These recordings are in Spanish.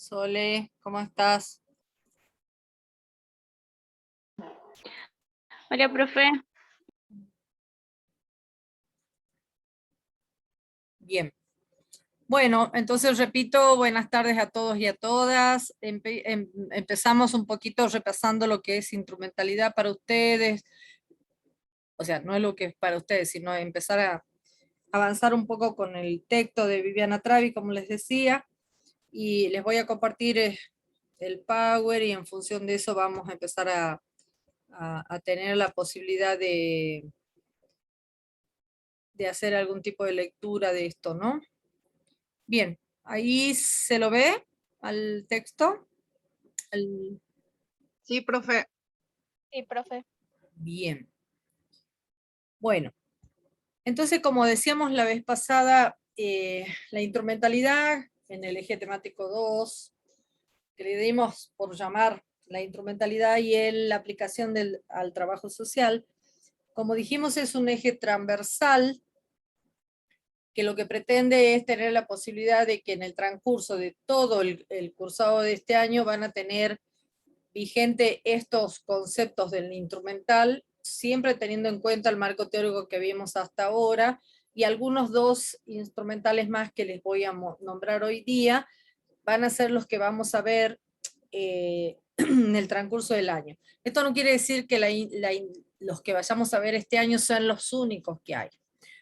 Sole, ¿cómo estás? Hola, profe. Bien. Bueno, entonces repito, buenas tardes a todos y a todas. Empezamos un poquito repasando lo que es instrumentalidad para ustedes. O sea, no es lo que es para ustedes, sino empezar a avanzar un poco con el texto de Viviana Travi, como les decía. Y les voy a compartir el Power y en función de eso vamos a empezar a tener la posibilidad de hacer algún tipo de lectura de esto, ¿no? Bien, ahí se lo ve al texto. Sí, profe. Sí, profe. Bien. Bueno, entonces como decíamos la vez pasada, la instrumentalidad en el eje temático 2, que le dimos por llamar la instrumentalidad y la aplicación al trabajo social, como dijimos es un eje transversal que lo que pretende es tener la posibilidad de que en el transcurso de todo el cursado de este año van a tener vigente estos conceptos del instrumental, siempre teniendo en cuenta el marco teórico que vimos hasta ahora, y algunos dos instrumentales más que les voy a nombrar hoy día, van a ser los que vamos a ver en el transcurso del año. Esto no quiere decir que los que vayamos a ver este año sean los únicos que hay.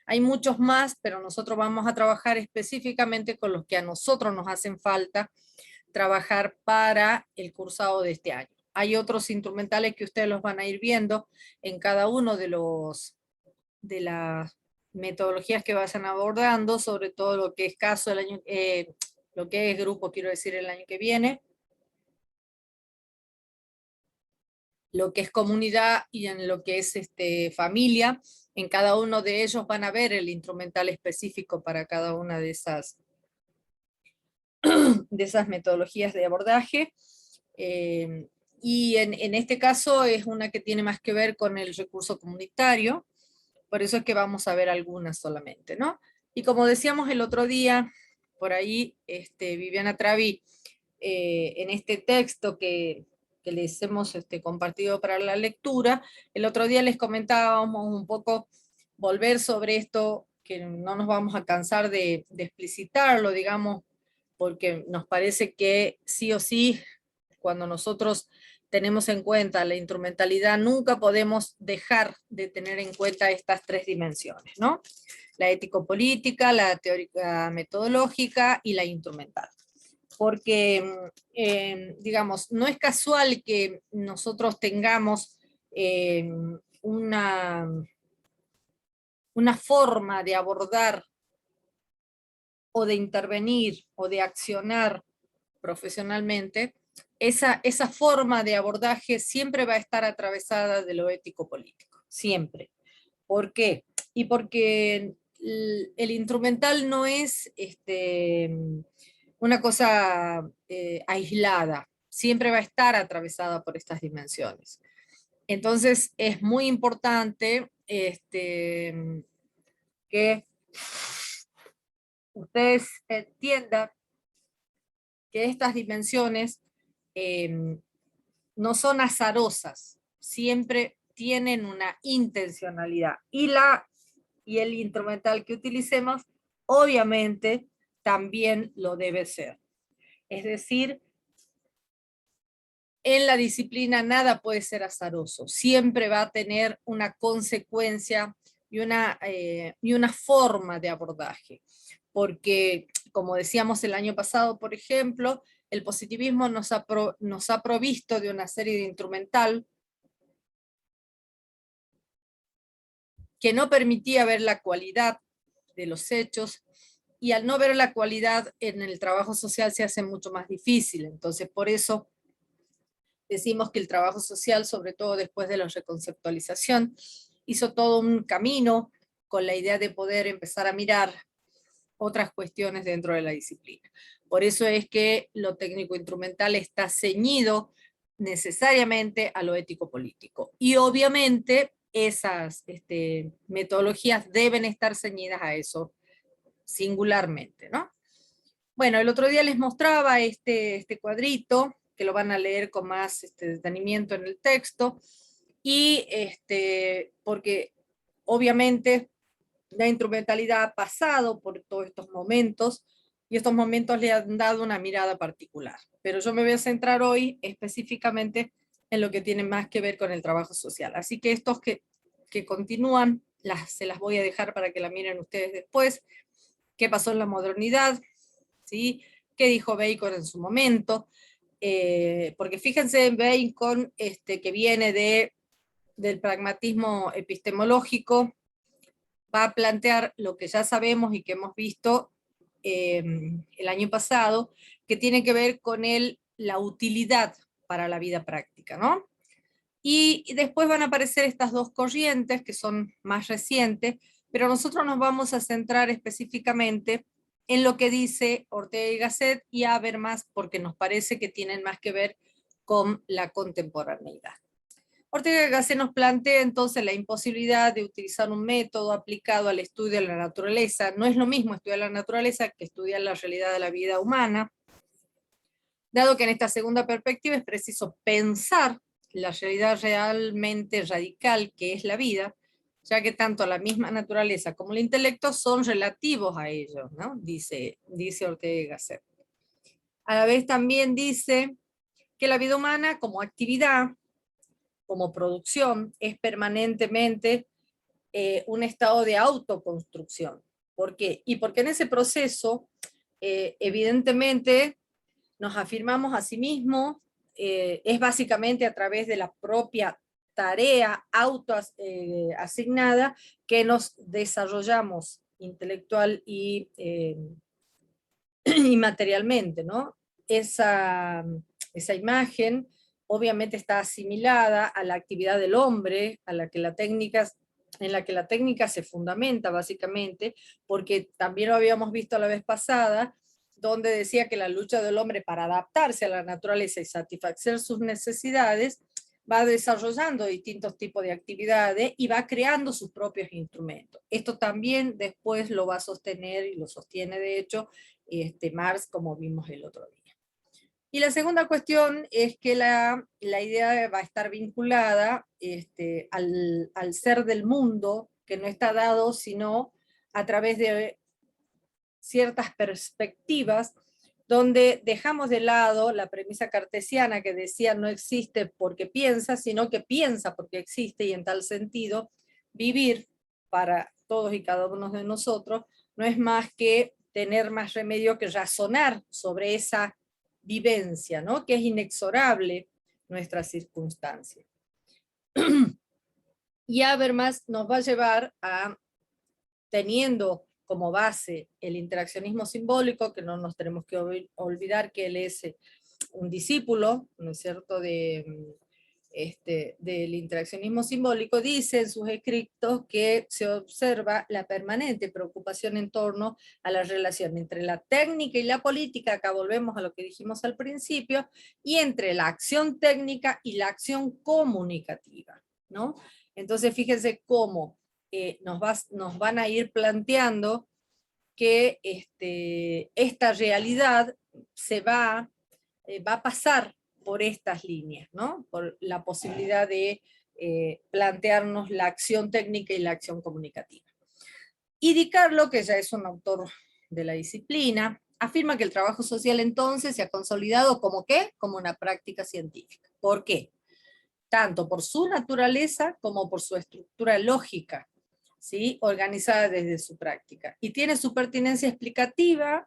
Hay muchos más, pero nosotros vamos a trabajar específicamente con los que a nosotros nos hacen falta trabajar para el cursado de este año. Hay otros instrumentales que ustedes los van a ir viendo en cada uno de las metodologías que vayan abordando, sobre todo lo que es caso lo que es grupo, quiero decir, el año que viene, lo que es comunidad y en lo que es familia. En cada uno de ellos van a ver el instrumental específico para cada una de esas metodologías de abordaje. Y en este caso es una que tiene más que ver con el recurso comunitario, por eso es que vamos a ver algunas solamente, ¿no? Y como decíamos el otro día, por ahí Viviana Travi, en este texto que les hemos compartido para la lectura, el otro día les comentábamos un poco, volver sobre esto, que no nos vamos a cansar de explicitarlo, digamos, porque nos parece que sí o sí, cuando nosotros tenemos en cuenta la instrumentalidad, nunca podemos dejar de tener en cuenta estas tres dimensiones, ¿no? La ético-política, la teórica metodológica y la instrumental. Porque, digamos, no es casual que nosotros tengamos una, una forma de abordar o de intervenir o de accionar profesionalmente, esa forma de abordaje siempre va a estar atravesada de lo ético-político, siempre. ¿Por qué? Y porque el instrumental no es una cosa aislada, siempre va a estar atravesada por estas dimensiones. Entonces es muy importante que ustedes entiendan que estas dimensiones no son azarosas, siempre tienen una intencionalidad. Y el instrumental que utilicemos, obviamente, también lo debe ser. Es decir, en la disciplina nada puede ser azaroso, siempre va a tener una consecuencia y una forma de abordaje. Porque, como decíamos el año pasado, por ejemplo, el positivismo nos ha provisto de una serie de instrumental que no permitía ver la cualidad de los hechos, y al no ver la cualidad en el trabajo social se hace mucho más difícil. Entonces, por eso decimos que el trabajo social, sobre todo después de la reconceptualización, hizo todo un camino con la idea de poder empezar a mirar otras cuestiones dentro de la disciplina. Por eso es que lo técnico-instrumental está ceñido necesariamente a lo ético-político. Y obviamente esas metodologías deben estar ceñidas a eso singularmente, ¿no? Bueno, el otro día les mostraba este cuadrito, que lo van a leer con más detenimiento en el texto, y porque obviamente la instrumentalidad ha pasado por todos estos momentos, y estos momentos le han dado una mirada particular. Pero yo me voy a centrar hoy específicamente en lo que tiene más que ver con el trabajo social. Así que estos que continúan, se las voy a dejar para que la miren ustedes después. ¿Qué pasó en la modernidad? ¿Sí? ¿Qué dijo Bacon en su momento? Porque fíjense en Bacon, que viene del pragmatismo epistemológico, va a plantear lo que ya sabemos y que hemos visto el año pasado, que tiene que ver con la utilidad para la vida práctica, ¿no? Y después van a aparecer estas dos corrientes que son más recientes, pero nosotros nos vamos a centrar específicamente en lo que dice Ortega y Gasset y Habermas, porque nos parece que tienen más que ver con la contemporaneidad. Ortega y Gasset nos plantea entonces la imposibilidad de utilizar un método aplicado al estudio de la naturaleza. No es lo mismo estudiar la naturaleza que estudiar la realidad de la vida humana, dado que en esta segunda perspectiva es preciso pensar la realidad realmente radical que es la vida, ya que tanto la misma naturaleza como el intelecto son relativos a ello, ¿no? Dice Ortega y Gasset. A la vez también dice que la vida humana como actividad, como producción, es permanentemente un estado de autoconstrucción. ¿Por qué? Y porque en ese proceso, evidentemente, nos afirmamos a sí mismos, es básicamente a través de la propia tarea autoasignada que nos desarrollamos intelectual y materialmente, ¿no? Esa imagen obviamente está asimilada a la actividad del hombre, en la que la técnica se fundamenta básicamente, porque también lo habíamos visto la vez pasada, donde decía que la lucha del hombre para adaptarse a la naturaleza y satisfacer sus necesidades va desarrollando distintos tipos de actividades y va creando sus propios instrumentos. Esto también después lo va a sostener y lo sostiene de hecho Marx, como vimos el otro día. Y la segunda cuestión es que la idea va a estar vinculada al ser del mundo, que no está dado sino a través de ciertas perspectivas, donde dejamos de lado la premisa cartesiana que decía no existe porque piensa, sino que piensa porque existe, y en tal sentido, vivir para todos y cada uno de nosotros no es más que tener más remedio que razonar sobre esa vivencia, ¿no? Que es inexorable nuestra circunstancia. Y Habermas nos va a llevar a, teniendo como base el interaccionismo simbólico, que no nos tenemos que olvidar que él es un discípulo, ¿no es cierto?, del interaccionismo simbólico, dice en sus escritos que se observa la permanente preocupación en torno a la relación entre la técnica y la política, acá volvemos a lo que dijimos al principio, y entre la acción técnica y la acción comunicativa, ¿no? Entonces fíjense cómo nos van a ir planteando que esta realidad va a pasar por estas líneas, ¿no? Por la posibilidad de plantearnos la acción técnica y la acción comunicativa. Y Di Carlo, que ya es un autor de la disciplina, afirma que el trabajo social entonces se ha consolidado como ¿qué? Como una práctica científica. ¿Por qué? Tanto por su naturaleza como por su estructura lógica, ¿sí? Organizada desde su práctica. Y tiene su pertinencia explicativa,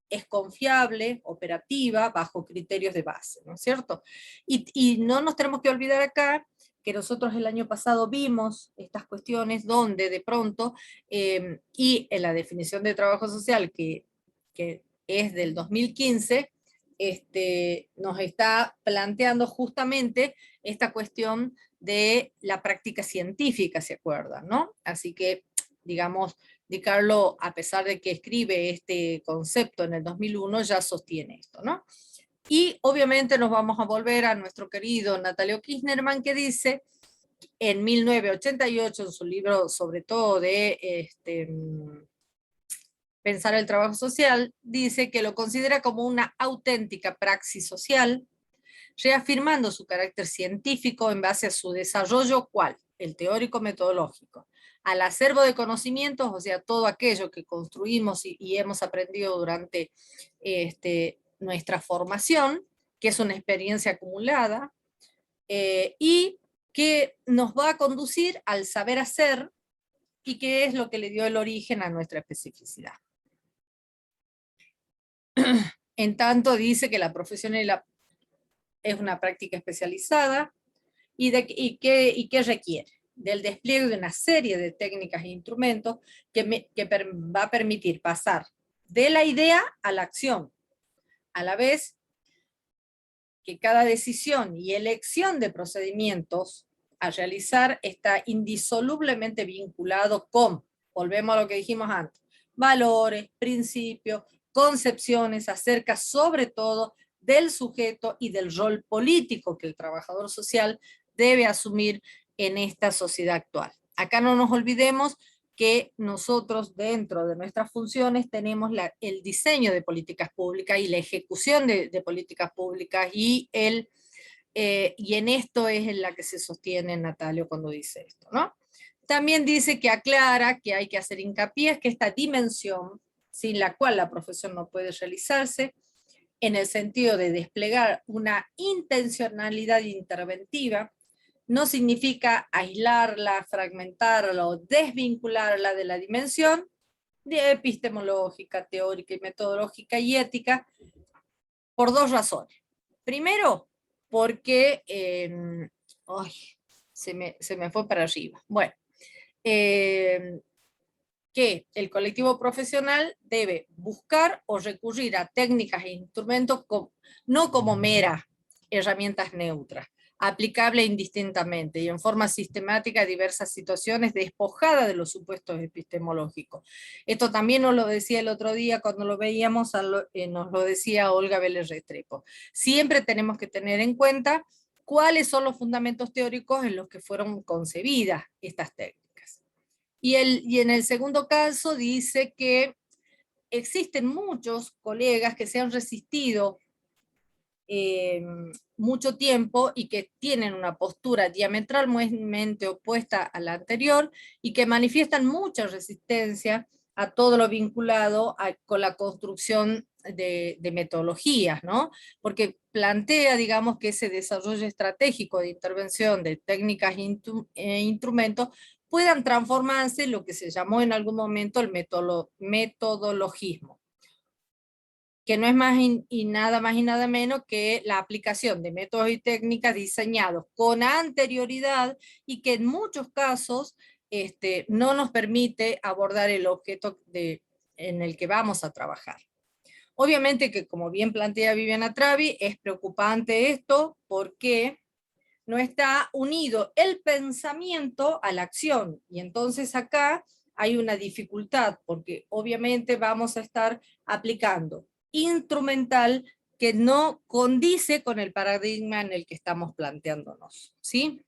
es confiable, operativa, bajo criterios de base, ¿no es cierto? Y no nos tenemos que olvidar acá que nosotros el año pasado vimos estas cuestiones donde de pronto, y en la definición de trabajo social que es del 2015, nos está planteando justamente esta cuestión de la práctica científica, ¿se acuerdan? ¿No? Así que, digamos, Di Carlo, a pesar de que escribe este concepto en el 2001, ya sostiene esto, ¿no? Y obviamente nos vamos a volver a nuestro querido Natalio Kirchnerman, que dice en 1988, en su libro sobre todo de pensar el trabajo social, dice que lo considera como una auténtica praxis social, reafirmando su carácter científico en base a su desarrollo, ¿cuál? El teórico-metodológico. Al acervo de conocimientos, o sea, todo aquello que construimos y hemos aprendido durante nuestra formación, que es una experiencia acumulada, y que nos va a conducir al saber hacer, y que es lo que le dio el origen a nuestra especificidad. En tanto, dice que la profesión es una práctica especializada y que requiere del despliegue de una serie de técnicas e instrumentos va a permitir pasar de la idea a la acción, a la vez que cada decisión y elección de procedimientos a realizar está indisolublemente vinculado con, volvemos a lo que dijimos antes, valores, principios, concepciones acerca sobre todo del sujeto y del rol político que el trabajador social debe asumir en esta sociedad actual. Acá no nos olvidemos que nosotros dentro de nuestras funciones tenemos el diseño de políticas públicas y la ejecución de políticas públicas y en esto es en la que se sostiene Natalio cuando dice esto, ¿no? También dice que aclara que hay que hacer hincapié es que esta dimensión sin la cual la profesión no puede realizarse, en el sentido de desplegar una intencionalidad interventiva, no significa aislarla, fragmentarla o desvincularla de la dimensión de epistemológica, teórica y metodológica y ética, por dos razones. Primero, porque se me fue para arriba. Bueno, que el colectivo profesional debe buscar o recurrir a técnicas e instrumentos no como meras herramientas neutras, aplicable indistintamente y en forma sistemática a diversas situaciones despojadas de los supuestos epistemológicos. Esto también nos lo decía el otro día cuando lo veíamos, nos lo decía Olga Vélez Restrepo. Siempre tenemos que tener en cuenta cuáles son los fundamentos teóricos en los que fueron concebidas estas técnicas. Y en el segundo caso dice que existen muchos colegas que se han resistido mucho tiempo y que tienen una postura diametralmente opuesta a la anterior y que manifiestan mucha resistencia a todo lo vinculado con la construcción de metodologías, ¿no? Porque plantea, digamos, que ese desarrollo estratégico de intervención de técnicas e instrumentos puedan transformarse en lo que se llamó en algún momento el metodologismo, que no es nada más y nada menos que la aplicación de métodos y técnicas diseñados con anterioridad y que en muchos casos no nos permite abordar el objeto en el que vamos a trabajar. Obviamente que, como bien plantea Viviana Travi, es preocupante esto porque no está unido el pensamiento a la acción, y entonces acá hay una dificultad, porque obviamente vamos a estar aplicando instrumental que no condice con el paradigma en el que estamos planteándonos, ¿sí?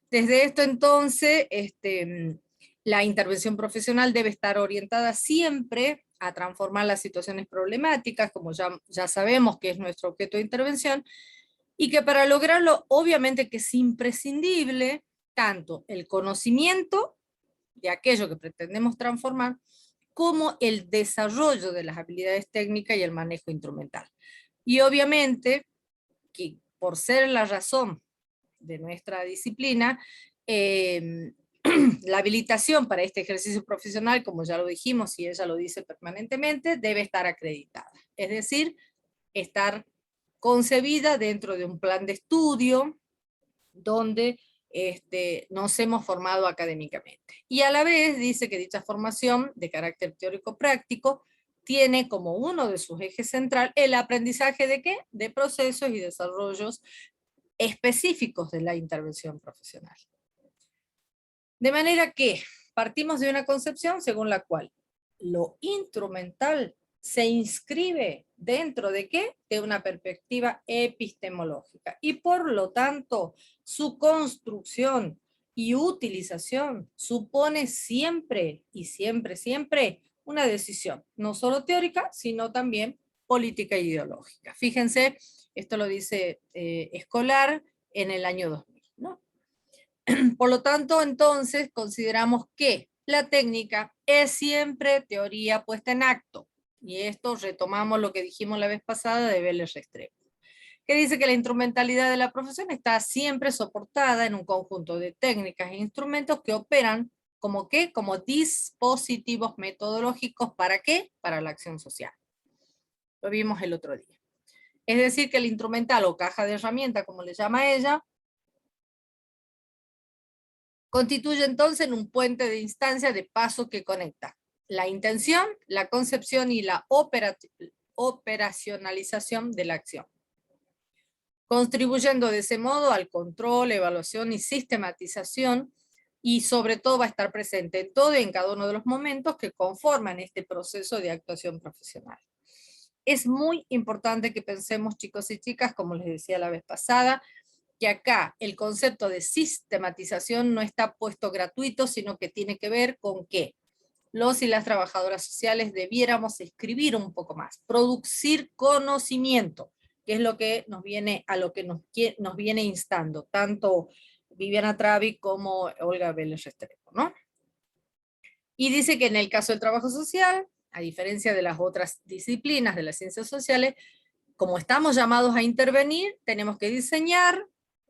Desde esto entonces, la intervención profesional debe estar orientada siempre a transformar las situaciones problemáticas, como ya sabemos que es nuestro objeto de intervención, y que para lograrlo obviamente que es imprescindible tanto el conocimiento de aquello que pretendemos transformar, como el desarrollo de las habilidades técnicas y el manejo instrumental. Y obviamente que por ser la razón de nuestra disciplina, la habilitación para este ejercicio profesional, como ya lo dijimos y ella lo dice permanentemente, debe estar acreditada. Es decir, estar concebida dentro de un plan de estudio donde nos hemos formado académicamente. Y a la vez dice que dicha formación de carácter teórico-práctico tiene como uno de sus ejes central el aprendizaje de ¿qué? De procesos y desarrollos específicos de la intervención profesional. De manera que partimos de una concepción según la cual lo instrumental se inscribe dentro de ¿qué? De una perspectiva epistemológica. Y por lo tanto, su construcción y utilización supone siempre y siempre una decisión, no solo teórica, sino también política e ideológica. Fíjense, esto lo dice Escolar en el año 2000, ¿no? Por lo tanto, entonces, consideramos que la técnica es siempre teoría puesta en acto. Y esto retomamos lo que dijimos la vez pasada de Vélez Restrepo, que dice que la instrumentalidad de la profesión está siempre soportada en un conjunto de técnicas e instrumentos que operan como ¿qué? Como dispositivos metodológicos. ¿Para qué? Para la acción social. Lo vimos el otro día. Es decir, que el instrumental o caja de herramienta, como le llama ella, constituye entonces un puente de instancia de paso que conecta la intención, la concepción y la operacionalización de la acción, contribuyendo de ese modo al control, evaluación y sistematización, y sobre todo va a estar presente en todo y en cada uno de los momentos que conforman este proceso de actuación profesional. Es muy importante que pensemos, chicos y chicas, como les decía la vez pasada, que acá el concepto de sistematización no está puesto gratuito, sino que tiene que ver con que los y las trabajadoras sociales debiéramos escribir un poco más, producir conocimiento, que es lo que nos viene, a lo que nos viene instando, tanto Viviana Travi como Olga Vélez Restrepo, ¿no? Y dice que en el caso del trabajo social, a diferencia de las otras disciplinas de las ciencias sociales, como estamos llamados a intervenir, tenemos que diseñar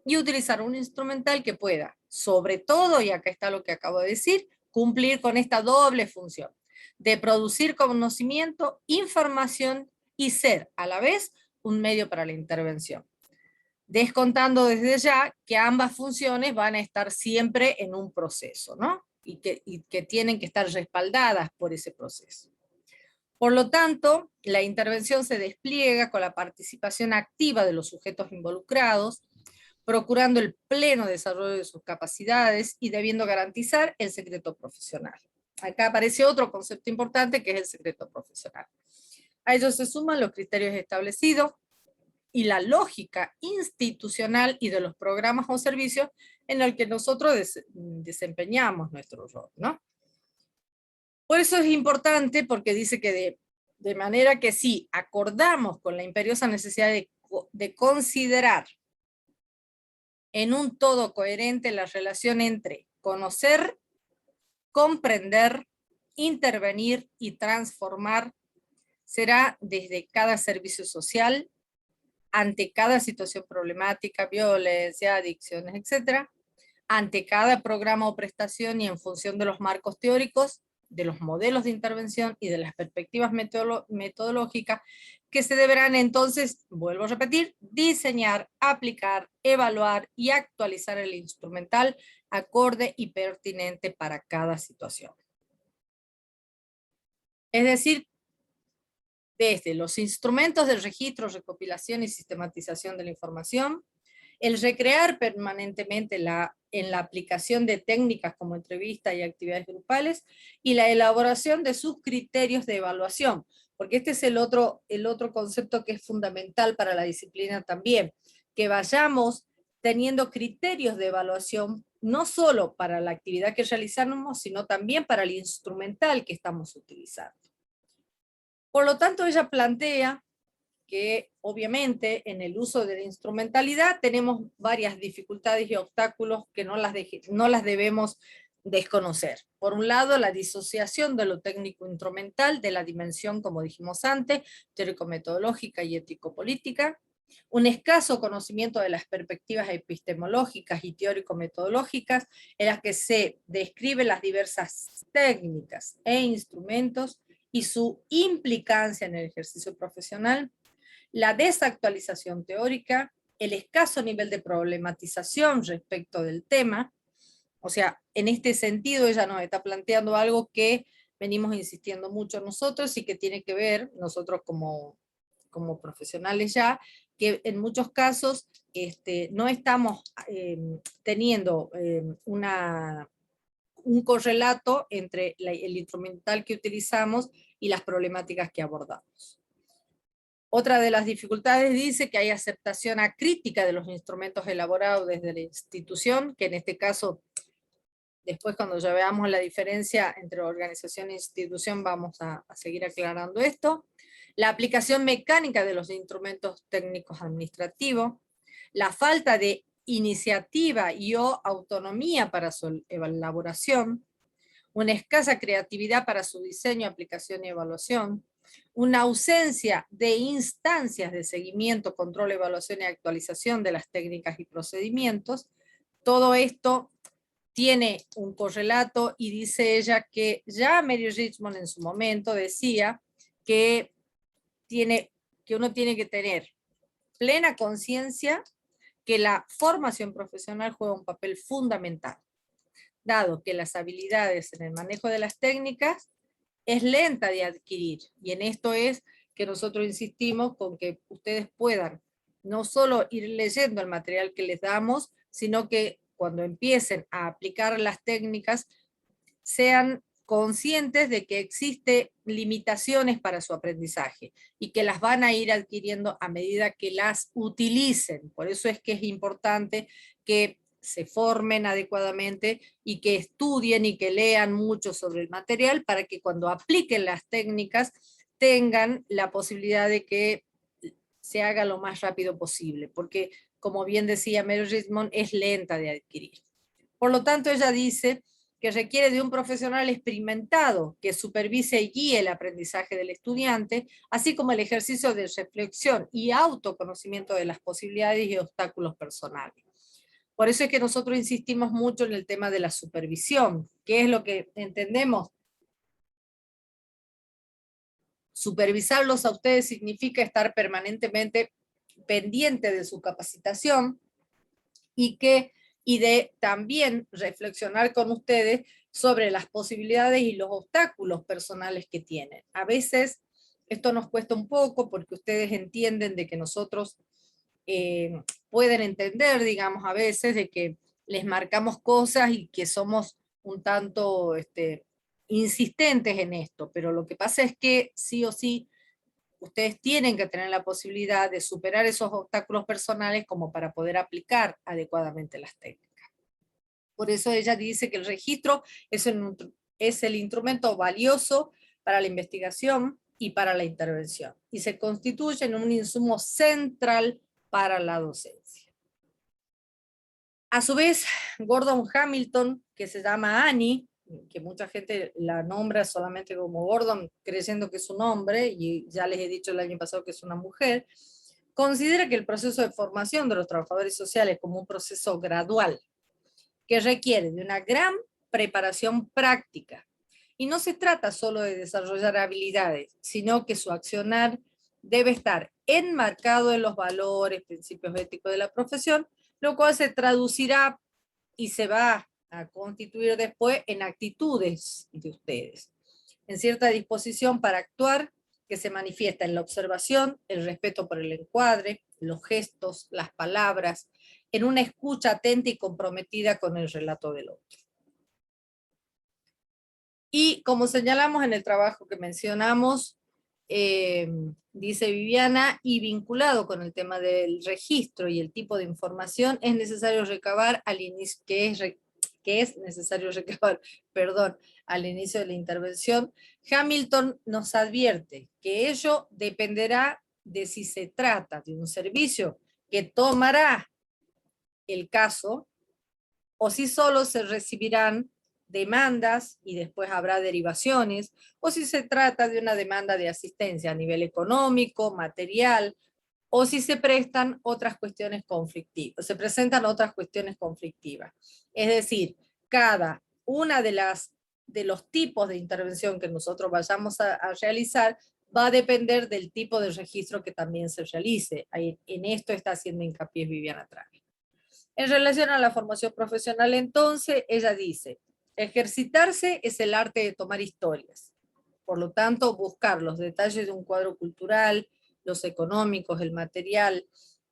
y utilizar un instrumental que pueda, sobre todo, y acá está lo que acabo de decir, cumplir con esta doble función, de producir conocimiento, información y ser, a la vez, un medio para la intervención. Descontando desde ya que ambas funciones van a estar siempre en un proceso, ¿no? Y que tienen que estar respaldadas por ese proceso. Por lo tanto, la intervención se despliega con la participación activa de los sujetos involucrados, procurando el pleno desarrollo de sus capacidades y debiendo garantizar el secreto profesional. Acá aparece otro concepto importante que es el secreto profesional. A ello se suman los criterios establecidos y la lógica institucional y de los programas o servicios en el que nosotros desempeñamos nuestro rol, ¿no? Por eso es importante, porque dice que de manera que sí, acordamos con la imperiosa necesidad de considerar en un todo coherente la relación entre conocer, comprender, intervenir y transformar, será desde cada servicio social, ante cada situación problemática, violencia, adicciones, etc., ante cada programa o prestación y en función de los marcos teóricos, de los modelos de intervención y de las perspectivas metodológicas que se deberán entonces, vuelvo a repetir, diseñar, aplicar, evaluar y actualizar el instrumental acorde y pertinente para cada situación. Es decir, desde los instrumentos de registro, recopilación y sistematización de la información, el recrear permanentemente en la aplicación de técnicas como entrevistas y actividades grupales, y la elaboración de sus criterios de evaluación, porque este es el otro concepto que es fundamental para la disciplina también, que vayamos teniendo criterios de evaluación, no solo para la actividad que realizamos, sino también para el instrumental que estamos utilizando. Por lo tanto, ella plantea que obviamente en el uso de la instrumentalidad tenemos varias dificultades y obstáculos que no las debemos desconocer. Por un lado, la disociación de lo técnico-instrumental de la dimensión, como dijimos antes, teórico-metodológica y ético-política, un escaso conocimiento de las perspectivas epistemológicas y teórico-metodológicas en las que se describen las diversas técnicas e instrumentos y su implicancia en el ejercicio profesional, la desactualización teórica, el escaso nivel de problematización respecto del tema. O sea, en este sentido ella nos está planteando algo que venimos insistiendo mucho nosotros y que tiene que ver, nosotros como profesionales ya, que en muchos casos no estamos teniendo un correlato entre el instrumental que utilizamos y las problemáticas que abordamos. Otra de las dificultades dice que hay aceptación acrítica de los instrumentos elaborados desde la institución, que en este caso Después, cuando ya veamos la diferencia entre organización e institución, vamos a seguir aclarando esto. La aplicación mecánica de los instrumentos técnicos administrativos, la falta de iniciativa y o autonomía para su elaboración, una escasa creatividad para su diseño, aplicación y evaluación, una ausencia de instancias de seguimiento, control, evaluación y actualización de las técnicas y procedimientos. Todo esto tiene un correlato y dice ella que ya Mary Richmond en su momento decía que, que uno tiene que tener plena conciencia que la formación profesional juega un papel fundamental, dado que las habilidades en el manejo de las técnicas es lenta de adquirir, y en esto es que nosotros insistimos con que ustedes puedan no solo ir leyendo el material que les damos, sino que cuando empiecen a aplicar las técnicas sean conscientes de que existen limitaciones para su aprendizaje y que las van a ir adquiriendo a medida que las utilicen. Por eso es que es importante que se formen adecuadamente y que estudien y que lean mucho sobre el material para que cuando apliquen las técnicas tengan la posibilidad de que se haga lo más rápido posible, porque como bien decía Mary Richmond, es lenta de adquirir. Por lo tanto, ella dice que requiere de un profesional experimentado que supervise y guíe el aprendizaje del estudiante, así como el ejercicio de reflexión y autoconocimiento de las posibilidades y obstáculos personales. Por eso es que nosotros insistimos mucho en el tema de la supervisión, que es lo que entendemos. Supervisarlos a ustedes significa estar permanentemente pendiente de su capacitación y de también reflexionar con ustedes sobre las posibilidades y los obstáculos personales que tienen. A veces esto nos cuesta un poco porque ustedes entienden de que nosotros pueden entender, digamos, a veces de que les marcamos cosas y que somos un tanto insistentes en esto, pero lo que pasa es que sí o sí ustedes tienen que tener la posibilidad de superar esos obstáculos personales como para poder aplicar adecuadamente las técnicas. Por eso ella dice que el registro es el instrumento valioso para la investigación y para la intervención, y se constituye en un insumo central para la docencia. A su vez, Gordon Hamilton, que se llama Annie, que mucha gente la nombra solamente como Gordon, creyendo que es un hombre, y ya les he dicho el año pasado que es una mujer, considera que el proceso de formación de los trabajadores sociales como un proceso gradual, que requiere de una gran preparación práctica. Y no se trata solo de desarrollar habilidades, sino que su accionar debe estar enmarcado en los valores, principios éticos de la profesión, lo cual se traducirá y se va a constituir después en actitudes de ustedes, en cierta disposición para actuar que se manifiesta en la observación, el respeto por el encuadre, los gestos, las palabras, en una escucha atenta y comprometida con el relato del otro. Y como señalamos en el trabajo que mencionamos, dice Viviana, y vinculado con el tema del registro y el tipo de información, es necesario recabar al inicio, que es necesario recabar, perdón, al inicio de la intervención. Hamilton nos advierte que ello dependerá de si se trata de un servicio que tomará el caso, o si solo se recibirán demandas y después habrá derivaciones, o si se trata de una demanda de asistencia a nivel económico, material, o si se prestan otras cuestiones conflictivas, se presentan otras cuestiones conflictivas. Es decir, cada una de los tipos de intervención que nosotros vayamos a realizar va a depender del tipo de registro que también se realice. En esto está haciendo hincapié Viviana Trague. En relación a la formación profesional, entonces, ella dice, ejercitarse es el arte de tomar historias. Por lo tanto, buscar los detalles de un cuadro cultural, los económicos, el material,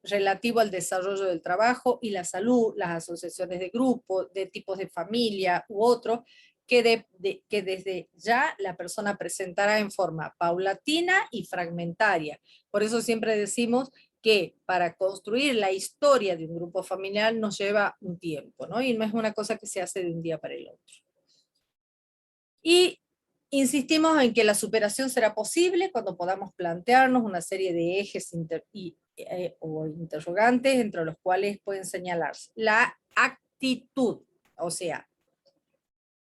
relativo al desarrollo del trabajo y la salud, las asociaciones de grupo, de tipos de familia u otros, que desde ya la persona presentará en forma paulatina y fragmentaria. Por eso siempre decimos que para construir la historia de un grupo familiar nos lleva un tiempo, ¿no? Y no es una cosa que se hace de un día para el otro. Y insistimos en que la superación será posible cuando podamos plantearnos una serie de ejes o interrogantes entre los cuales pueden señalarse. La actitud, o sea,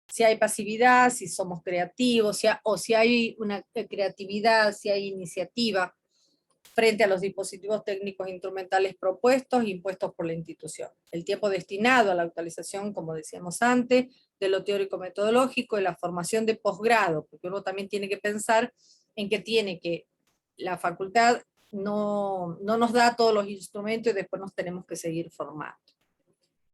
si hay pasividad, si somos creativos, o si hay una creatividad, si hay iniciativa frente a los dispositivos técnicos instrumentales propuestos e impuestos por la institución. El tiempo destinado a la actualización, como decíamos antes, de lo teórico-metodológico y la formación de posgrado, porque uno también tiene que pensar en que la facultad no nos da todos los instrumentos y después nos tenemos que seguir formando.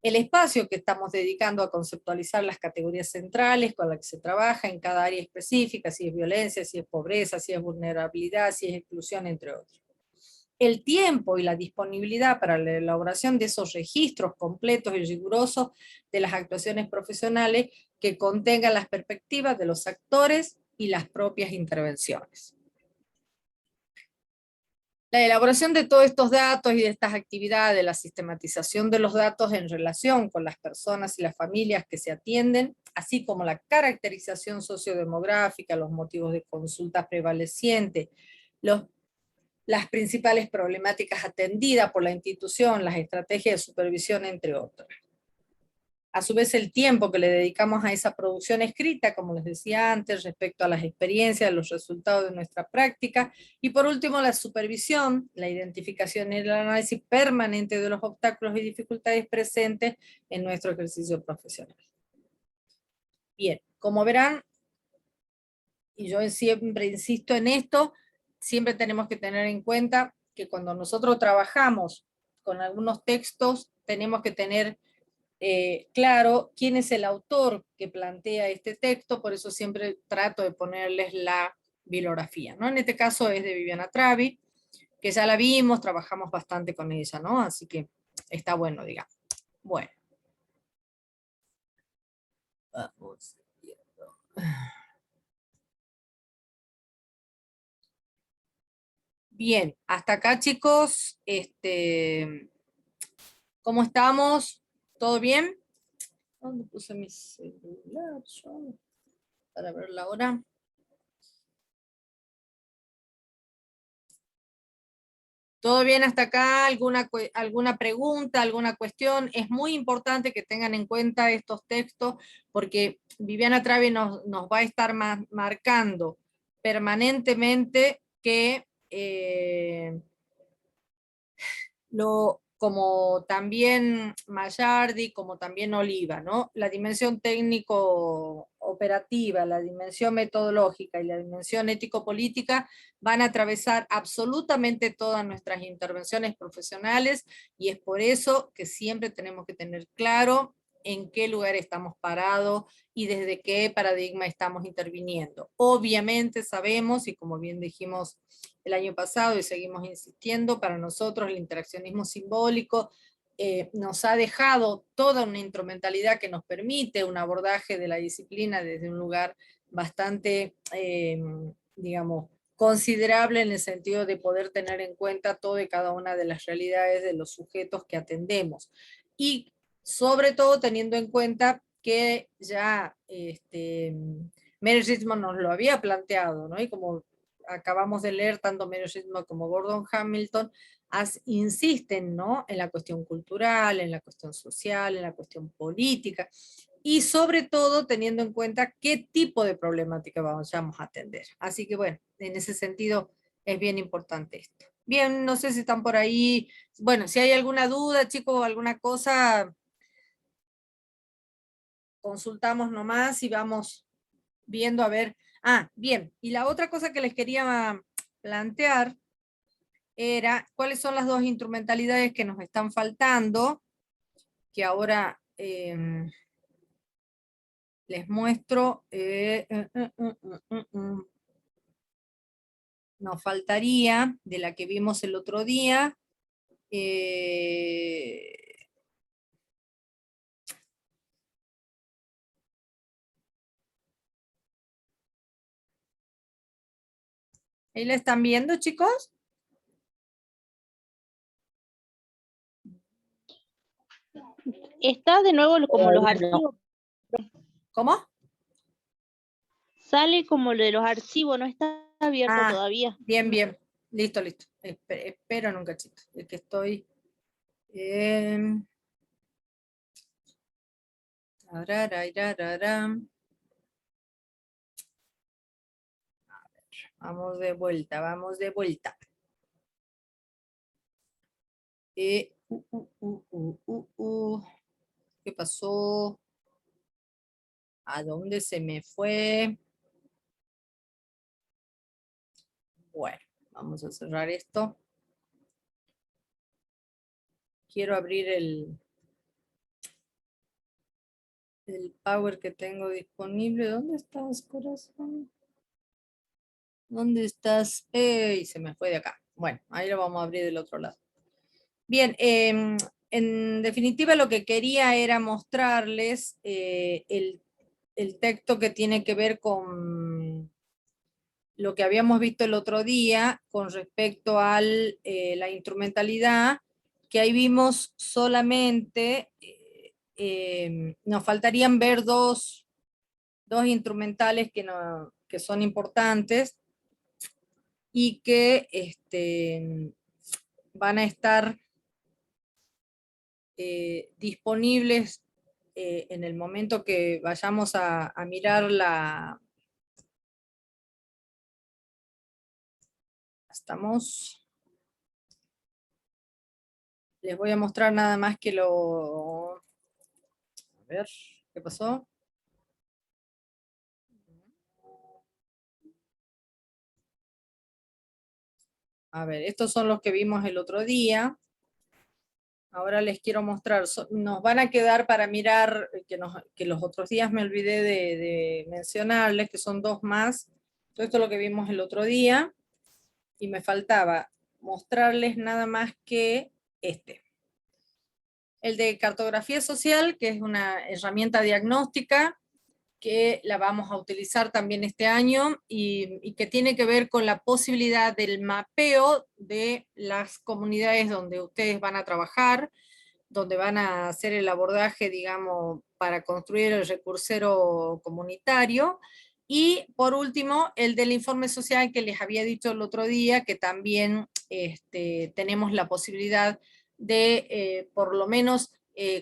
El espacio que estamos dedicando a conceptualizar las categorías centrales con las que se trabaja en cada área específica, si es violencia, si es pobreza, si es vulnerabilidad, si es exclusión, entre otros. El tiempo y la disponibilidad para la elaboración de esos registros completos y rigurosos de las actuaciones profesionales que contengan las perspectivas de los actores y las propias intervenciones. La elaboración de todos estos datos y de estas actividades, la sistematización de los datos en relación con las personas y las familias que se atienden, así como la caracterización sociodemográfica, los motivos de consulta prevalecientes, las principales problemáticas atendidas por la institución, las estrategias de supervisión, entre otras. A su vez, el tiempo que le dedicamos a esa producción escrita, como les decía antes, respecto a las experiencias, los resultados de nuestra práctica, y por último, la supervisión, la identificación y el análisis permanente de los obstáculos y dificultades presentes en nuestro ejercicio profesional. Bien, como verán, y yo siempre insisto en esto, siempre tenemos que tener en cuenta que cuando nosotros trabajamos con algunos textos, tenemos que tener claro quién es el autor que plantea este texto, por eso siempre trato de ponerles la bibliografía, ¿no? En este caso es de Viviana Travi, que ya la vimos, trabajamos bastante con ella, ¿no? Así que está bueno, digamos. Bueno. Vamos viendo. Bien, hasta acá, chicos, ¿cómo estamos? ¿Todo bien? ¿Dónde puse mi celular yo? Para ver la hora. ¿Todo bien hasta acá? ¿Alguna pregunta, alguna cuestión? Es muy importante que tengan en cuenta estos textos porque Viviana Travi nos va a estar marcando permanentemente que como también Mayardi, como también Oliva, ¿no? La dimensión técnico-operativa, la dimensión metodológica y la dimensión ético-política van a atravesar absolutamente todas nuestras intervenciones profesionales y es por eso que siempre tenemos que tener claro en qué lugar estamos parados y desde qué paradigma estamos interviniendo. Obviamente sabemos, y como bien dijimos el año pasado y seguimos insistiendo, para nosotros el interaccionismo simbólico nos ha dejado toda una instrumentalidad que nos permite un abordaje de la disciplina desde un lugar bastante, digamos, considerable en el sentido de poder tener en cuenta todo y cada una de las realidades de los sujetos que atendemos. Y sobre todo teniendo en cuenta que ya Mary Richmond nos lo había planteado, ¿no? Y como acabamos de leer, tanto Mary Richmond como Gordon Hamilton insisten, ¿no? En la cuestión cultural, en la cuestión social, en la cuestión política, y sobre todo teniendo en cuenta qué tipo de problemática vamos a atender. Así que bueno, en ese sentido es bien importante esto. Bien, no sé si están por ahí. Bueno, si hay alguna duda, chicos, alguna cosa, consultamos nomás y vamos viendo a ver. Ah, bien, y la otra cosa que les quería plantear era cuáles son las dos instrumentalidades que nos están faltando, que ahora les muestro. Nos faltaría, de la que vimos el otro día, ¿ahí la están viendo, chicos? Está de nuevo como los Todavía no. archivos. ¿Cómo? Sale como lo de los archivos, no está abierto todavía. Bien, bien. Listo, listo. Espera en un cachito. Es que estoy... tarararararam. Vamos de vuelta, vamos de vuelta. ¿Qué pasó? ¿A dónde se me fue? Bueno, vamos a cerrar esto. Quiero abrir el Power que tengo disponible. ¿Dónde estás, corazón? ¿Dónde estás? ¡Ey! Se me fue de acá. Bueno, ahí lo vamos a abrir del otro lado. Bien, en definitiva lo que quería era mostrarles el texto que tiene que ver con lo que habíamos visto el otro día con respecto a la instrumentalidad, que ahí vimos solamente, nos faltarían ver dos instrumentales que son importantes y que van a estar disponibles en el momento que vayamos a mirar les voy a mostrar nada más que a ver, ¿qué pasó? A ver, estos son los que vimos el otro día. Ahora les quiero mostrar, nos van a quedar para mirar, que los otros días me olvidé de mencionarles, que son dos más. Todo esto es lo que vimos el otro día, y me faltaba mostrarles nada más que el de cartografía social, que es una herramienta diagnóstica, que la vamos a utilizar también este año, y que tiene que ver con la posibilidad del mapeo de las comunidades donde ustedes van a trabajar, donde van a hacer el abordaje, digamos, para construir el recursero comunitario. Y por último, el del informe social que les había dicho el otro día, que también tenemos la posibilidad de por lo menos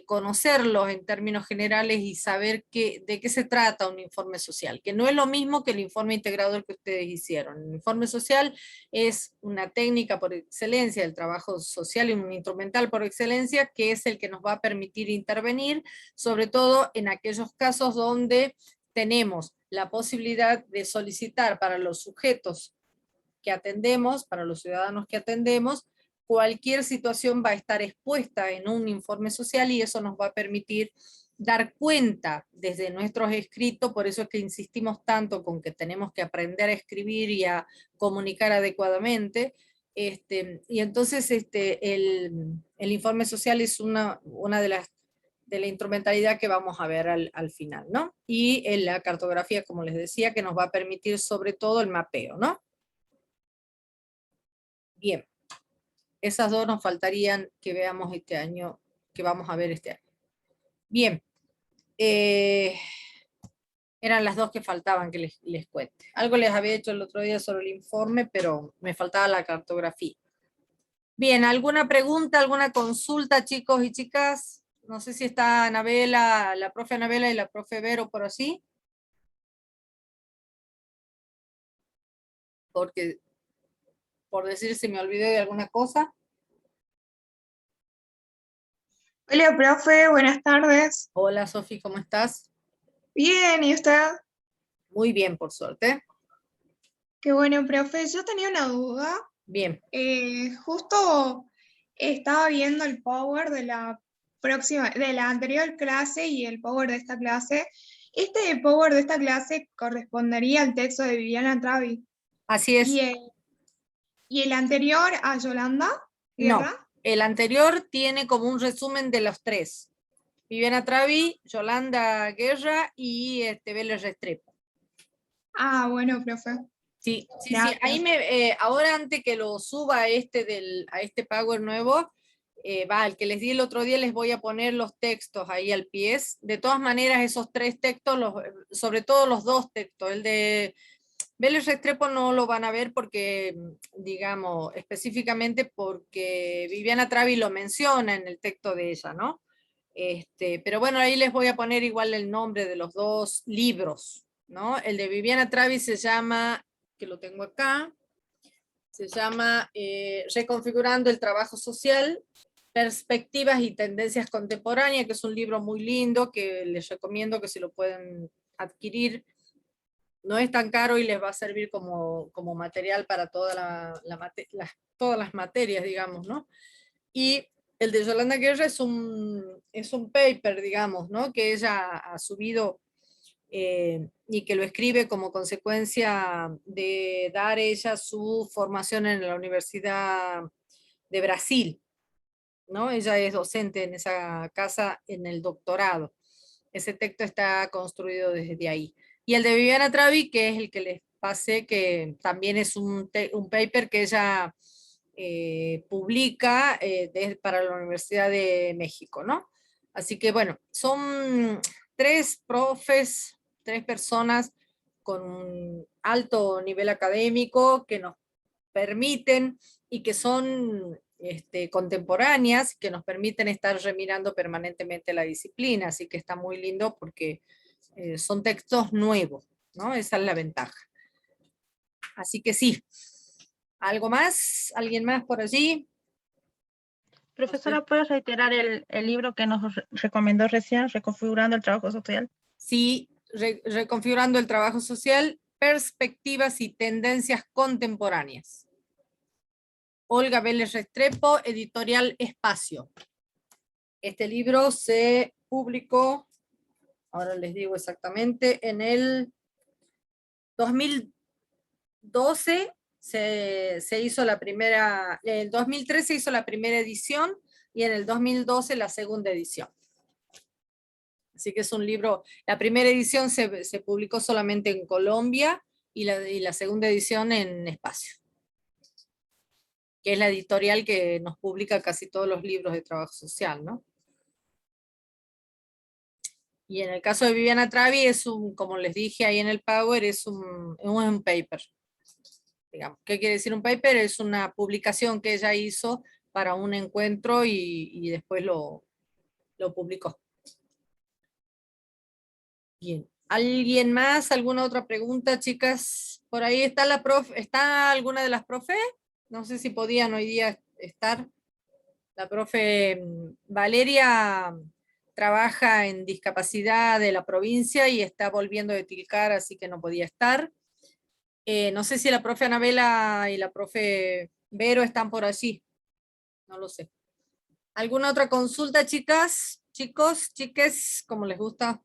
conocerlos en términos generales y saber de qué se trata un informe social, que no es lo mismo que el informe integrador que ustedes hicieron. El informe social es una técnica por excelencia del trabajo social y un instrumental por excelencia, que es el que nos va a permitir intervenir, sobre todo en aquellos casos donde tenemos la posibilidad de solicitar para los sujetos que atendemos, para los ciudadanos que atendemos, cualquier situación va a estar expuesta en un informe social, y eso nos va a permitir dar cuenta desde nuestros escritos. Por eso es que insistimos tanto con que tenemos que aprender a escribir y a comunicar adecuadamente. Y entonces el informe social es una de la instrumentalidad que vamos a ver al final, ¿no? Y en la cartografía, como les decía, que nos va a permitir sobre todo el mapeo, ¿no? Bien, esas dos nos faltarían que veamos este año, que vamos a ver este año. Bien, eran las dos que faltaban que les cuente. Algo les había hecho el otro día sobre el informe, pero me faltaba la cartografía. Bien, ¿alguna pregunta, alguna consulta, chicos y chicas? No sé si está Anabela, la profe Anabela y la profe Vero por así. Porque, por decir si me olvidé de alguna cosa. Hola, profe, buenas tardes. Hola, Sofi, ¿cómo estás? Bien, ¿y usted? Muy bien, por suerte. Qué bueno, profe. Yo tenía una duda. Bien. Justo estaba viendo el Power de la anterior clase y el Power de esta clase. Este Power de esta clase correspondería al texto de Viviana Travi. Así es. ¿Y el anterior a Yolanda Guerra? No, el anterior tiene como un resumen de los tres. Viviana Travi, Yolanda Guerra y Vélez Restrepo. Ah, bueno, profe. Sí. Gracias. Ahí ahora antes que lo suba a este Power nuevo, el que les di el otro día, les voy a poner los textos ahí al pie. De todas maneras, esos 3 textos, sobre todo los 2 textos, el de Vélez Restrepo no lo van a ver porque, digamos, específicamente porque Viviana Travi lo menciona en el texto de ella, ¿no? Pero bueno, ahí les voy a poner igual el nombre de los 2 libros, ¿no? El de Viviana Travi se llama, que lo tengo acá, se llama Reconfigurando el Trabajo Social, Perspectivas y Tendencias Contemporáneas, que es un libro muy lindo que les recomiendo que se lo pueden adquirir. No es tan caro y les va a servir como material para todas las materias, digamos, ¿no? Y el de Yolanda Guerra es un paper, digamos, ¿no? Que ella ha subido y que lo escribe como consecuencia de dar ella su formación en la Universidad de Brasil, ¿no? Ella es docente en esa casa en el doctorado. Ese texto está construido desde ahí. Y el de Viviana Travi, que es el que les pasé, que también es un paper que ella publica para la Universidad de México, ¿no? Así que bueno, son 3 profes, 3 personas con un alto nivel académico que nos permiten y que son contemporáneas, que nos permiten estar remirando permanentemente la disciplina, así que está muy lindo porque son textos nuevos, ¿no? Esa es la ventaja. Así que sí. ¿Algo más? ¿Alguien más por allí? Profesora, ¿puedes reiterar el libro que nos recomendó recién, Reconfigurando el Trabajo Social? Sí, Reconfigurando el Trabajo Social, Perspectivas y Tendencias Contemporáneas. Olga Vélez Restrepo, editorial Espacio. Este libro se publicó, ahora les digo exactamente, en el 2012 se hizo la primera, en el 2013 se hizo la primera edición y en el 2012 la segunda edición. Así que es un libro, la primera edición se publicó solamente en Colombia y la segunda edición en Espacio, que es la editorial que nos publica casi todos los libros de trabajo social, ¿no? Y en el caso de Viviana Travi es como les dije ahí en el Power, es un paper. Digamos. ¿Qué quiere decir un paper? Es una publicación que ella hizo para un encuentro y después lo publicó. Bien. ¿Alguien más? ¿Alguna otra pregunta, chicas? Por ahí está la profe. ¿Está alguna de las profes? No sé si podían hoy día estar. La profe Valeria trabaja en discapacidad de la provincia y está volviendo de Tilcara, así que no podía estar. No sé si la profe Anabela y la profe Vero están por allí. No lo sé. ¿Alguna otra consulta, chicas? Chicos, chiques, como les gusta,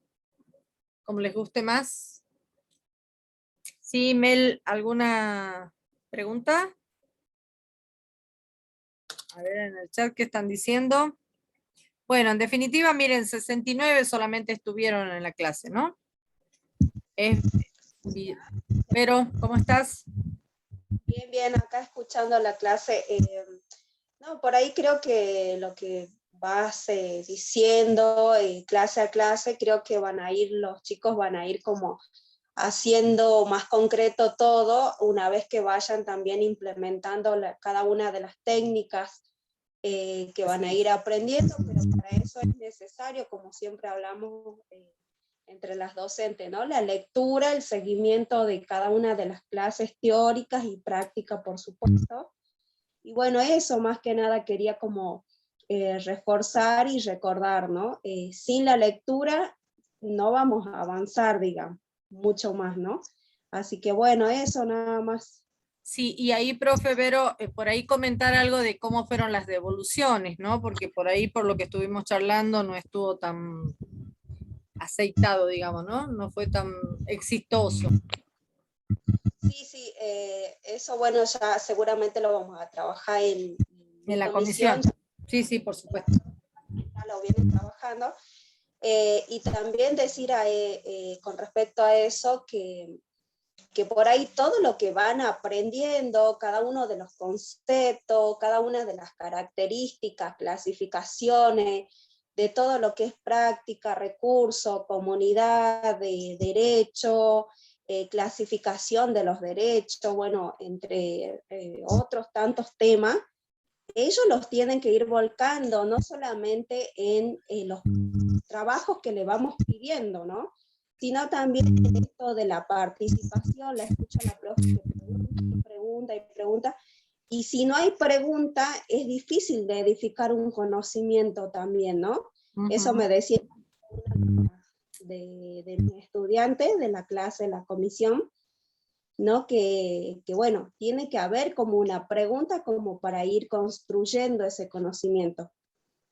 como les guste más. Sí, Mel, ¿alguna pregunta? A ver en el chat qué están diciendo. Bueno, en definitiva, miren, 69 solamente estuvieron en la clase, ¿no? Pero, ¿cómo estás? Bien, bien, acá escuchando la clase. No, por ahí creo que lo que vas diciendo clase a clase, creo que los chicos van a ir como haciendo más concreto todo una vez que vayan también implementando cada una de las técnicas que van a ir aprendiendo, pero para eso es necesario, como siempre hablamos entre las docentes, ¿no? La lectura, el seguimiento de cada una de las clases teóricas y prácticas, por supuesto. Y bueno, eso más que nada quería como reforzar y recordar, ¿no? Sin la lectura no vamos a avanzar, digamos, mucho más, ¿no? Así que bueno, eso nada más. Sí, y ahí, profe Vero, por ahí comentar algo de cómo fueron las devoluciones, ¿no? Porque por ahí, por lo que estuvimos charlando, no estuvo tan aceitado, digamos, ¿no? No fue tan exitoso. Sí, eso bueno, ya seguramente lo vamos a trabajar en la comisión. Sí, por supuesto. Ya lo vienen trabajando. Y también decir con respecto a eso que que por ahí todo lo que van aprendiendo, cada uno de los conceptos, cada una de las características, clasificaciones, de todo lo que es práctica, recurso, comunidad, de derecho, clasificación de los derechos, bueno, entre otros tantos temas, ellos los tienen que ir volcando, no solamente en los trabajos que le vamos pidiendo, ¿no? Sino también en esto de la participación, la escucha a la profe que pregunta y pregunta, y si no hay pregunta, es difícil de edificar un conocimiento también, ¿no? Eso me decía una de mi estudiante de la clase, de la comisión, ¿no? Que bueno, tiene que haber como una pregunta como para ir construyendo ese conocimiento.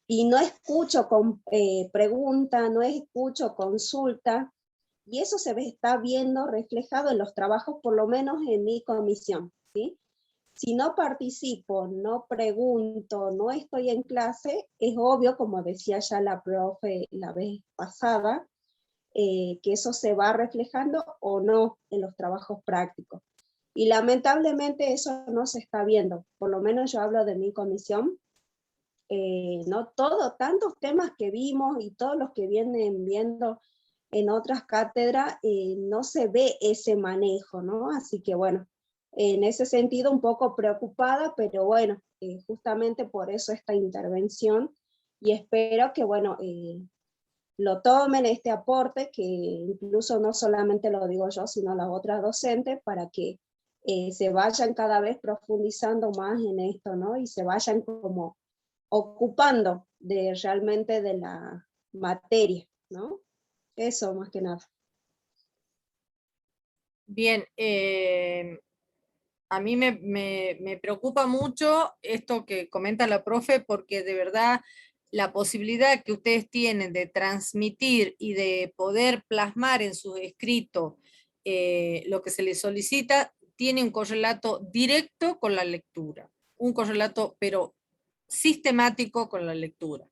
Y no escucho pregunta, no escucho consulta, y eso se está viendo reflejado en los trabajos, por lo menos en mi comisión, ¿sí? Si no participo, no pregunto, no estoy en clase, es obvio, como decía ya la profe la vez pasada, que eso se va reflejando o no en los trabajos prácticos. Y lamentablemente eso no se está viendo, por lo menos yo hablo de mi comisión, no tantos temas que vimos y todos los que vienen viendo en otras cátedras, no se ve ese manejo, ¿no? Así que bueno, en ese sentido un poco preocupada, pero bueno, justamente por eso esta intervención, y espero que bueno, lo tomen este aporte, que incluso no solamente lo digo yo, sino las otras docentes, para que se vayan cada vez profundizando más en esto, ¿no? Y se vayan como ocupando realmente de la materia, ¿no? Eso más que nada. Bien, a mí me preocupa mucho esto que comenta la profe, porque de verdad la posibilidad que ustedes tienen de transmitir y de poder plasmar en sus escritos lo que se les solicita, tiene un correlato directo con la lectura, un correlato pero sistemático con la lectura.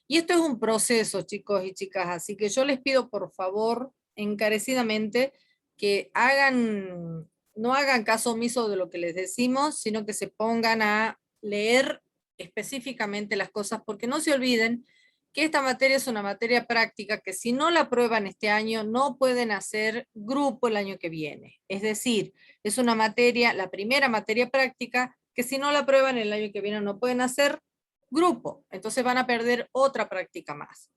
Y esto es un proceso, chicos y chicas, así que yo les pido por favor, encarecidamente, que no hagan caso omiso de lo que les decimos, sino que se pongan a leer específicamente las cosas, porque no se olviden que esta materia es una materia práctica que si no la aprueban este año, no pueden hacer grupo el año que viene. Es decir, es una materia, la primera materia práctica, que si no la aprueban el año que viene no pueden hacer grupo, entonces van a perder otra práctica más.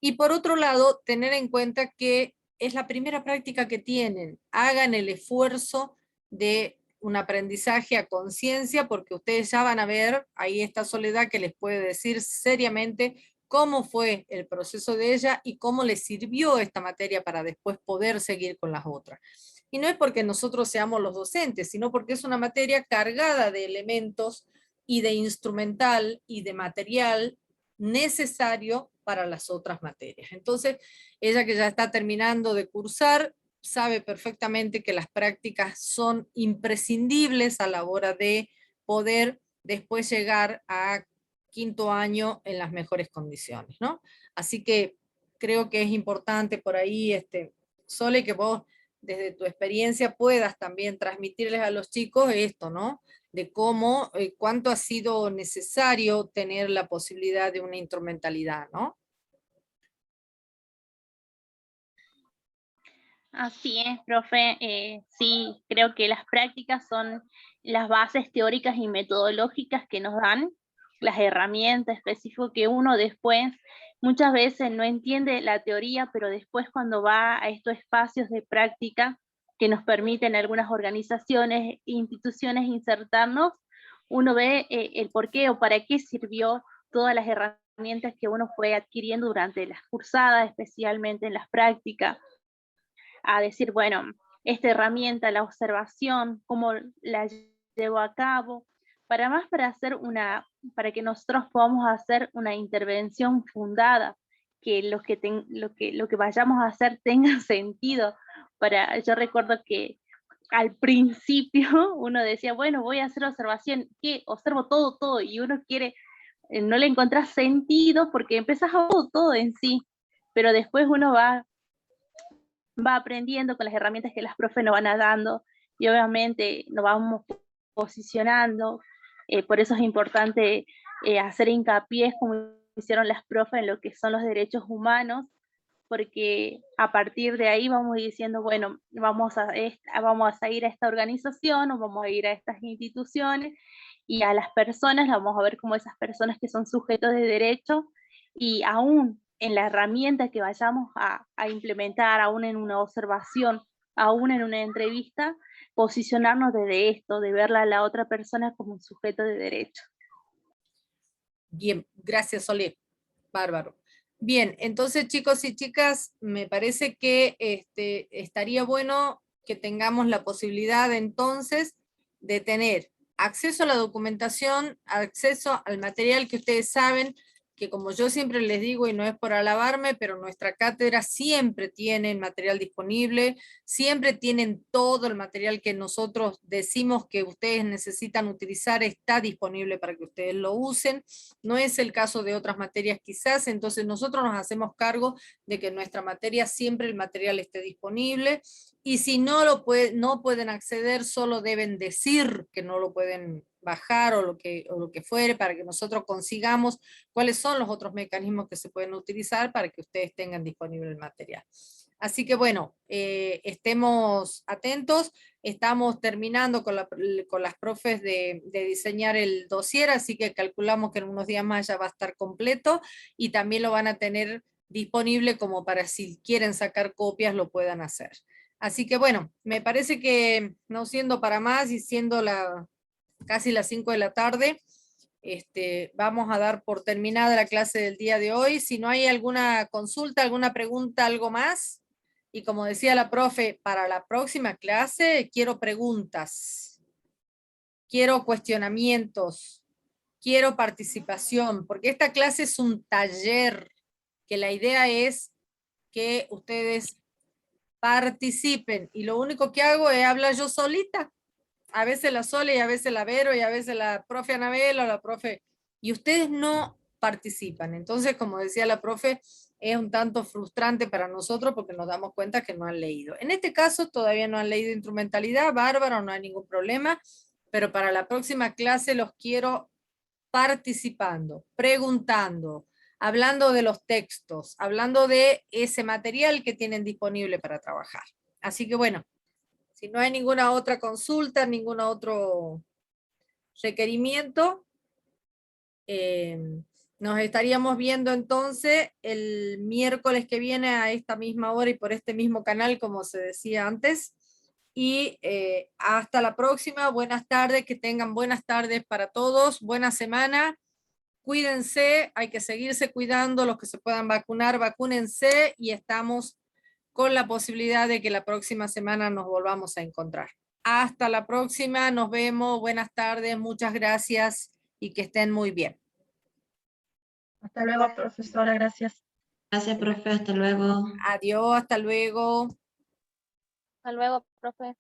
Y por otro lado, tener en cuenta que es la primera práctica que tienen, hagan el esfuerzo de un aprendizaje a conciencia, porque ustedes ya van a ver, ahí está Soledad que les puede decir seriamente cómo fue el proceso de ella y cómo les sirvió esta materia para después poder seguir con las otras. Y no es porque nosotros seamos los docentes, sino porque es una materia cargada de elementos y de instrumental y de material necesario para las otras materias. Entonces, ella que ya está terminando de cursar, sabe perfectamente que las prácticas son imprescindibles a la hora de poder después llegar a quinto año en las mejores condiciones, ¿no? Así que creo que es importante por ahí, Sole, que vos desde tu experiencia puedas también transmitirles a los chicos esto, ¿no? De cómo, cuánto ha sido necesario tener la posibilidad de una instrumentalidad, ¿no? Así es, profe. Sí, creo que las prácticas son las bases teóricas y metodológicas que nos dan, las herramientas específicas que uno después muchas veces no entiende la teoría, pero después cuando va a estos espacios de práctica que nos permiten algunas organizaciones e instituciones insertarnos, uno ve el por qué o para qué sirvió todas las herramientas que uno fue adquiriendo durante las cursadas, especialmente en las prácticas, a decir, bueno, esta herramienta, la observación, cómo la llevo a cabo, para que nosotros podamos hacer una intervención fundada, que lo que vayamos a hacer tenga sentido. Yo recuerdo que al principio uno decía, bueno, voy a hacer observación, ¿qué? Observo todo, y uno quiere, no le encontrás sentido porque empezás a todo en sí, pero después uno va va aprendiendo con las herramientas que las profes nos van dando, y obviamente nos vamos posicionando. Por eso es importante hacer hincapié, como hicieron las profes, en lo que son los derechos humanos, porque a partir de ahí vamos diciendo, bueno, vamos a ir a esta organización o vamos a ir a estas instituciones, y a las personas las vamos a ver como esas personas que son sujetos de derecho, y aún en la herramienta que vayamos a implementar, aún en una observación, aún en una entrevista, posicionarnos desde esto, de verla a la otra persona como un sujeto de derecho. Bien, gracias, Solé. Bárbaro. Bien, entonces, chicos y chicas, me parece que estaría bueno que tengamos la posibilidad entonces de tener acceso a la documentación, acceso al material que ustedes saben, que como yo siempre les digo, y no es por alabarme, pero nuestra cátedra siempre tiene el material disponible, siempre tienen todo el material que nosotros decimos que ustedes necesitan utilizar, está disponible para que ustedes lo usen. No es el caso de otras materias quizás, entonces nosotros nos hacemos cargo de que en nuestra materia siempre el material esté disponible, y si no pueden acceder, solo deben decir que no lo pueden bajar o lo que fuere, para que nosotros consigamos cuáles son los otros mecanismos que se pueden utilizar para que ustedes tengan disponible el material. Así que bueno, estemos atentos. Estamos terminando con las profes de diseñar el dossier, así que calculamos que en unos días más ya va a estar completo, y también lo van a tener disponible como para si quieren sacar copias lo puedan hacer. Así que bueno, me parece que no siendo para más y siendo casi las 5 de la tarde, vamos a dar por terminada la clase del día de hoy. Si no hay alguna consulta, alguna pregunta, algo más. Y como decía la profe, para la próxima clase quiero preguntas, quiero cuestionamientos, quiero participación, porque esta clase es un taller, que la idea es que ustedes participen, y lo único que hago es hablar yo solita. A veces la Sole, y a veces la Vero, y a veces la profe Anabel o la profe, y ustedes no participan. Entonces, como decía la profe, es un tanto frustrante para nosotros porque nos damos cuenta que no han leído. En este caso todavía no han leído instrumentalidad, bárbaro, no hay ningún problema, pero para la próxima clase los quiero participando, preguntando, hablando de los textos, hablando de ese material que tienen disponible para trabajar. Así que bueno, si no hay ninguna otra consulta, ningún otro requerimiento, nos estaríamos viendo entonces el miércoles que viene a esta misma hora y por este mismo canal, como se decía antes. Y hasta la próxima. Buenas tardes, que tengan buenas tardes para todos. Buena semana. Cuídense, hay que seguirse cuidando. Los que se puedan vacunar, vacúnense, y estamos con la posibilidad de que la próxima semana nos volvamos a encontrar. Hasta la próxima, nos vemos, buenas tardes, muchas gracias y que estén muy bien. Hasta luego, profesora, gracias. Gracias, profe, hasta luego. Adiós, hasta luego. Hasta luego, profe.